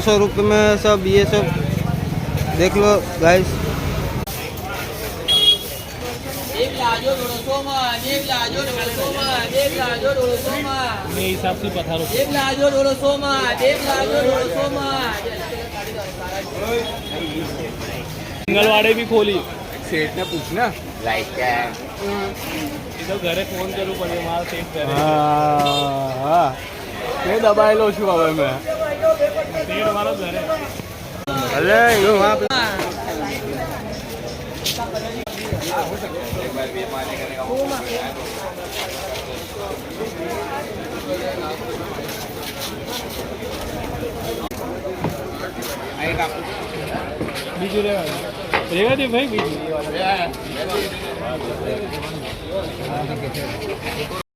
सौ रुपये में सब ये सब देख लो गाइस। हिसाब से पथारो मंगलवाड़े भी खोली। सेठ ने पूछना लाइक क्या है, तो घरे फोन करूँ पड़े मारा सेठ करे। हाँ मैं दबाएलो છું હવે मैं सेठ मारो घरे। अरे यो वहाँ पे बीजू रहेगा दे भाई बीजू।